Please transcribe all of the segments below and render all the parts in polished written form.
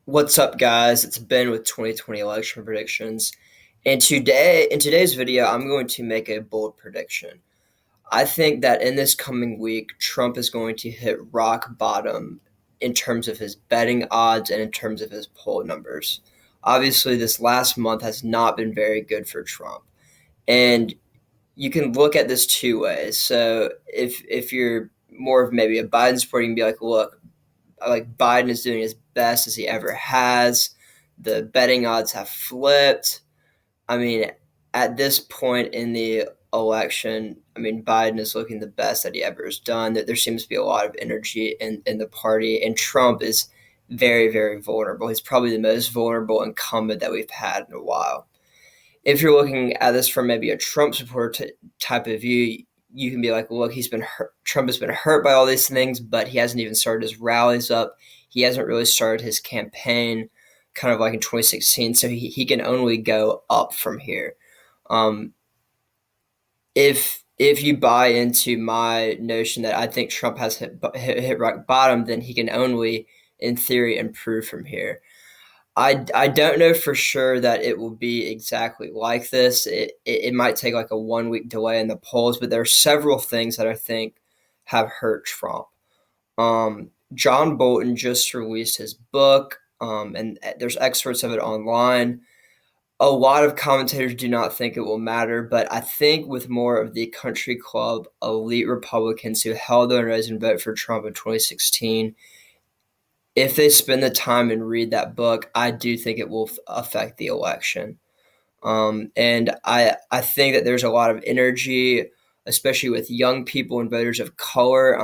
What's up, guys? It's Ben with 2020 election predictions. And in today's video, I'm going to make a bold prediction. I think that in this coming week, Trump is going to hit rock bottom in terms of his betting odds and in terms of his poll numbers. Obviously, this last month has not been very good for Trump. And you can look at this two ways. So if you're more of maybe a Biden supporter, you can be like, look, like Biden is doing as best as he ever has. The betting odds have flipped. I mean, at this point in the election, I mean, Biden is looking the best that he ever has done. There seems to be a lot of energy in the party, and Trump is very, very vulnerable. He's probably the most vulnerable incumbent that we've had in a while. If you're looking at this from maybe a Trump supporter type of view, you can be like, look, he's been hurt. Trump has been hurt by all these things, but he hasn't even started his rallies up. He hasn't really started his campaign, kind of like in 2016. So he can only go up from here. Um, if you buy into my notion that I think Trump has hit rock bottom, then he can only, in theory, improve from here. I don't know for sure that it will be exactly like this. It might take like a 1 week delay in the polls, but there are several things that I think have hurt Trump. John Bolton just released his book, and there's excerpts of it online. A lot of commentators do not think it will matter, but I think with more of the country club elite Republicans who held their nose and voted for Trump in 2016, if they spend the time and read that book, I do think it will affect the election. And I think that there's a lot of energy, especially with young people and voters of color.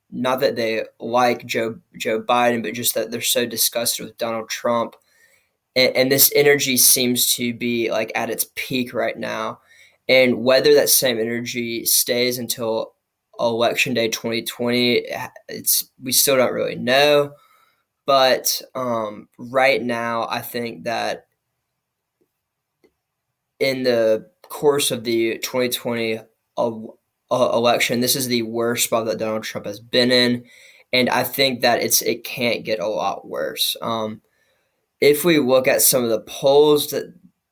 Not that they like Joe Biden, but just that they're so disgusted with Donald Trump. And this energy seems to be like at its peak right now. And whether that same energy stays until election day 2020, we still don't really know. But right now, I think that in the course of the 2020 election, this is the worst spot that Donald Trump has been in, and I think that it can't get a lot worse. If we look at some of the polls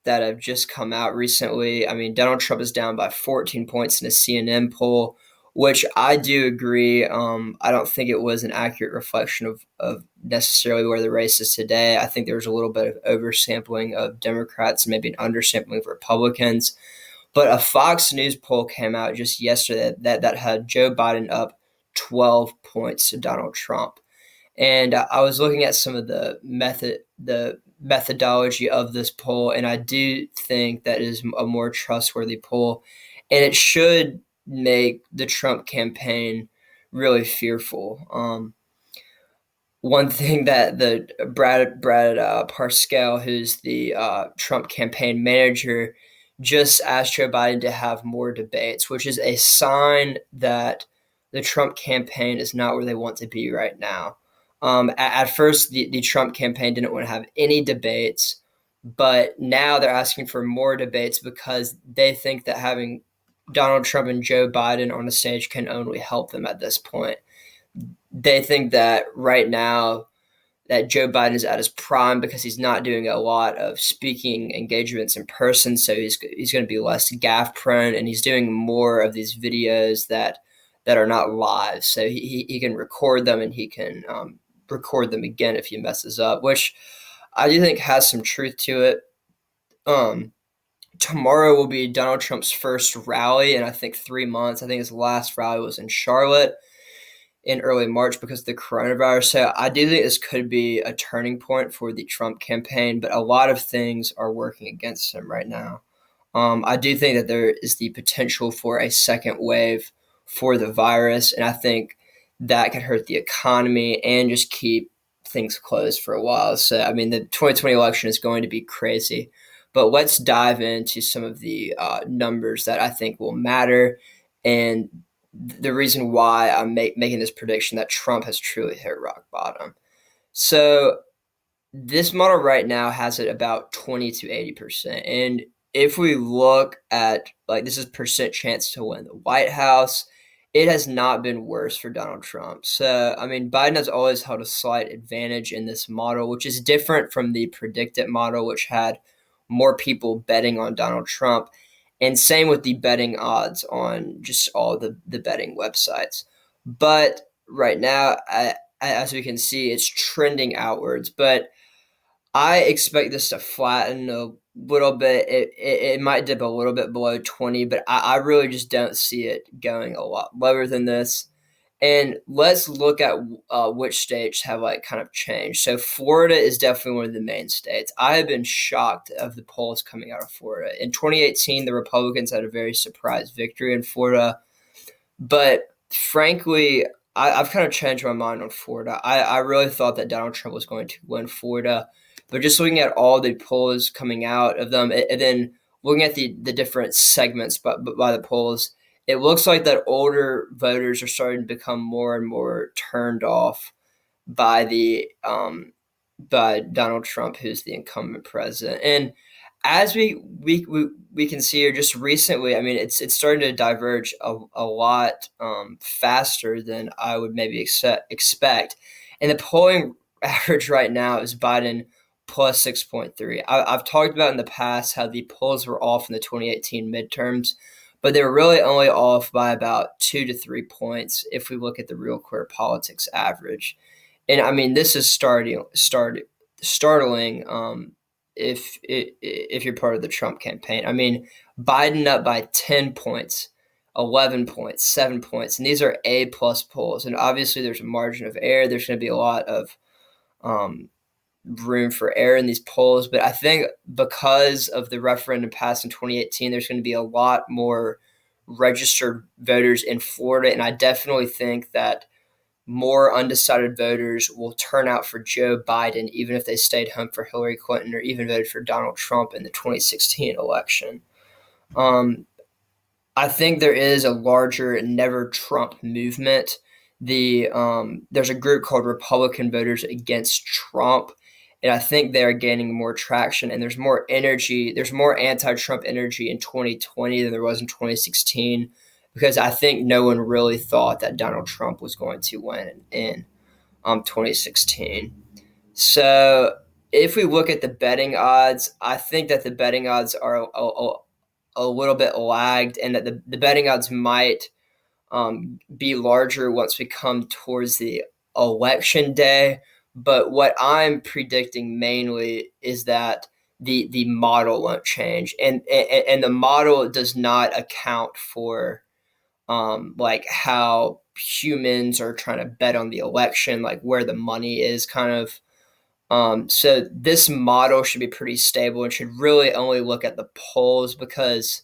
that have just come out recently, I mean, Donald Trump is down by 14 points in a CNN poll, which I do agree. I don't think it was an accurate reflection of necessarily where the race is today. I think there was a little bit of oversampling of Democrats and maybe an undersampling of Republicans. But a Fox News poll came out just yesterday that had Joe Biden up 12 points to Donald Trump. And I was looking at some of the methodology of this poll, and I do think that is a more trustworthy poll, and it should make the Trump campaign really fearful. One thing that the Brad Parscale, who's the Trump campaign manager, just asked Joe Biden to have more debates, which is a sign that the Trump campaign is not where they want to be right now. At first, the Trump campaign didn't want to have any debates, but now they're asking for more debates because they think that having Donald Trump and Joe Biden on the stage can only help them at this point. They think that right now that Joe Biden is at his prime because he's not doing a lot of speaking engagements in person, so he's going to be less gaffe prone, and he's doing more of these videos that are not live, so he can record them and he can record them again if he messes up, which I do think has some truth to it. Tomorrow will be Donald Trump's first rally in I think 3 months. I think his last rally was in Charlotte in early March because of the coronavirus. So I do think this could be a turning point for the Trump campaign, but a lot of things are working against him right now. I do think that there is the potential for a second wave for the virus, and I think that could hurt the economy and just keep things closed for a while. So, I mean, the 2020 election is going to be crazy. But let's dive into some of the numbers that I think will matter and the reason why I'm making this prediction that Trump has truly hit rock bottom. So this model right now has it about 20 to 80%. And if we look at, like, this is percent chance to win the White House, it has not been worse for Donald Trump. So, I mean, Biden has always held a slight advantage in this model, which is different from the predicted model, which had more people betting on Donald Trump. And same with the betting odds on just all the betting websites. But right now, as we can see, it's trending outwards. But I expect this to flatten a little bit. It might dip a little bit below 20, but I really just don't see it going a lot lower than this. And let's look at which states have like kind of changed. So Florida is definitely one of the main states. I have been shocked of the polls coming out of Florida. In 2018, the Republicans had a very surprise victory in Florida. But frankly, I've kind of changed my mind on Florida. I really thought that Donald Trump was going to win Florida, but just looking at all the polls coming out of them, and then looking at the different segments by the polls, it looks like that older voters are starting to become more and more turned off by the by Donald Trump, who's the incumbent president. And as we can see here just recently, I mean, it's starting to diverge a lot faster than I would maybe expect. And the polling average right now is Biden plus 6.3. I've talked about in the past how the polls were off in the 2018 midterms, but they were really only off by about 2 to 3 points if we look at the Real Clear Politics average. And I mean, this is startling if you're part of the Trump campaign. I mean, Biden up by 10 points, 11 points, 7 points, and these are A plus polls. And obviously, there's a margin of error. There's going to be a lot of um, room for error in these polls. But I think because of the referendum passed in 2018, there's going to be a lot more registered voters in Florida. And I definitely think that more undecided voters will turn out for Joe Biden, even if they stayed home for Hillary Clinton or even voted for Donald Trump in the 2016 election. Um, I think there is a larger Never Trump movement. There's a group called Republican Voters Against Trump, and I think they are gaining more traction. And there's more energy. There's more anti-Trump energy in 2020 than there was in 2016, because I think no one really thought that Donald Trump was going to win in 2016. So if we look at the betting odds, I think that the betting odds are a little bit lagged, and that the betting odds might be larger once we come towards the election day. But what I'm predicting mainly is that the model won't change, and the model does not account for like how humans are trying to bet on the election, like where the money is kind of. So this model should be pretty stable and should really only look at the polls, because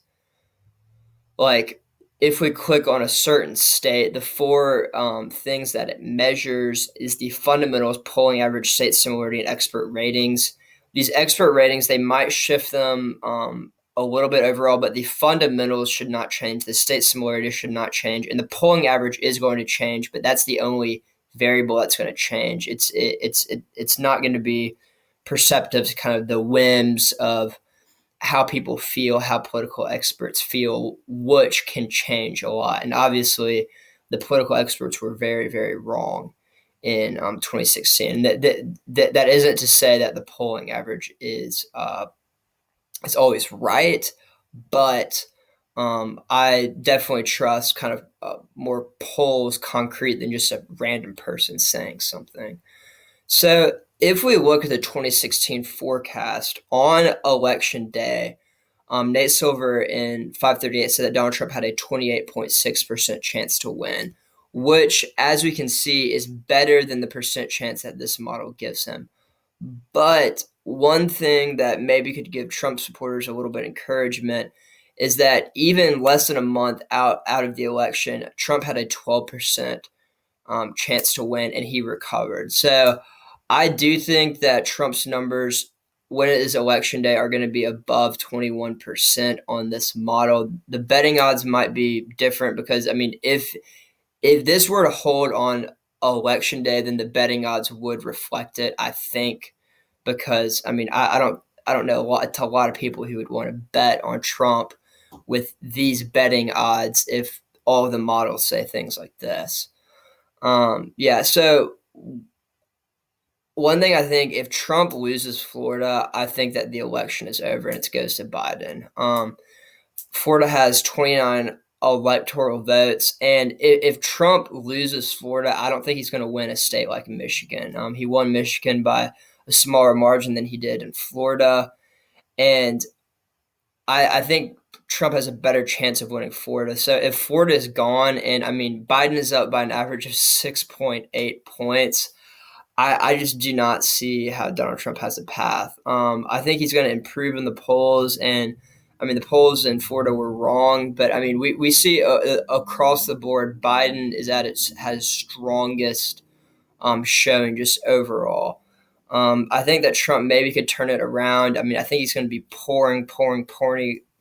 like if we click on a certain state, the four things that it measures is the fundamentals, polling average, state similarity, and expert ratings. These expert ratings, they might shift them a little bit overall, but the fundamentals should not change. The state similarity should not change, and the polling average is going to change, but that's the only variable that's going to change. It's not going to be perceptive to kind of the whims of how people feel, how political experts feel, which can change a lot. And obviously, the political experts were very, very wrong in 2016. That isn't to say that the polling average is always right, but I definitely trust kind of more polls concrete than just a random person saying something. So if we look at the 2016 forecast on election day, Nate Silver in 538 said that Donald Trump had a 28.6% chance to win, which, as we can see, is better than the percent chance that this model gives him. But one thing that maybe could give Trump supporters a little bit of encouragement is that even less than a month out of the election, Trump had a 12% chance to win, and he recovered. So I do think that Trump's numbers when it is election day are going to be above 21% on this model. The betting odds might be different because, I mean, if this were to hold on election day, then the betting odds would reflect it, I think, because I mean, I don't know a lot of people who would want to bet on Trump with these betting odds if all of the models say things like this. Yeah, so one thing I think, if Trump loses Florida, I think that the election is over and it goes to Biden. Florida has 29 electoral votes, and if Trump loses Florida, I don't think he's going to win a state like Michigan. He won Michigan by a smaller margin than he did in Florida, and I think Trump has a better chance of winning Florida. So if Florida is gone, and I mean Biden is up by an average of 6.8 points, I just do not see how Donald Trump has a path. I think he's going to improve in the polls, and I mean the polls in Florida were wrong, but I mean we see across the board Biden is at its has strongest showing just overall. I think that Trump maybe could turn it around. I mean, I think he's going to be pouring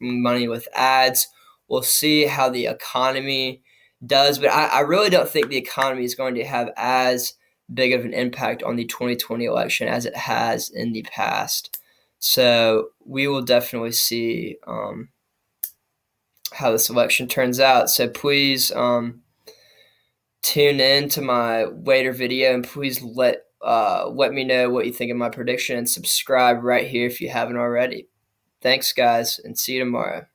money with ads. We'll see how the economy does, but I really don't think the economy is going to have as big of an impact on the 2020 election as it has in the past. So we will definitely see how this election turns out. So please tune in to my later video, and please let me know what you think of my prediction, and subscribe right here if you haven't already. Thanks, guys, and see you tomorrow.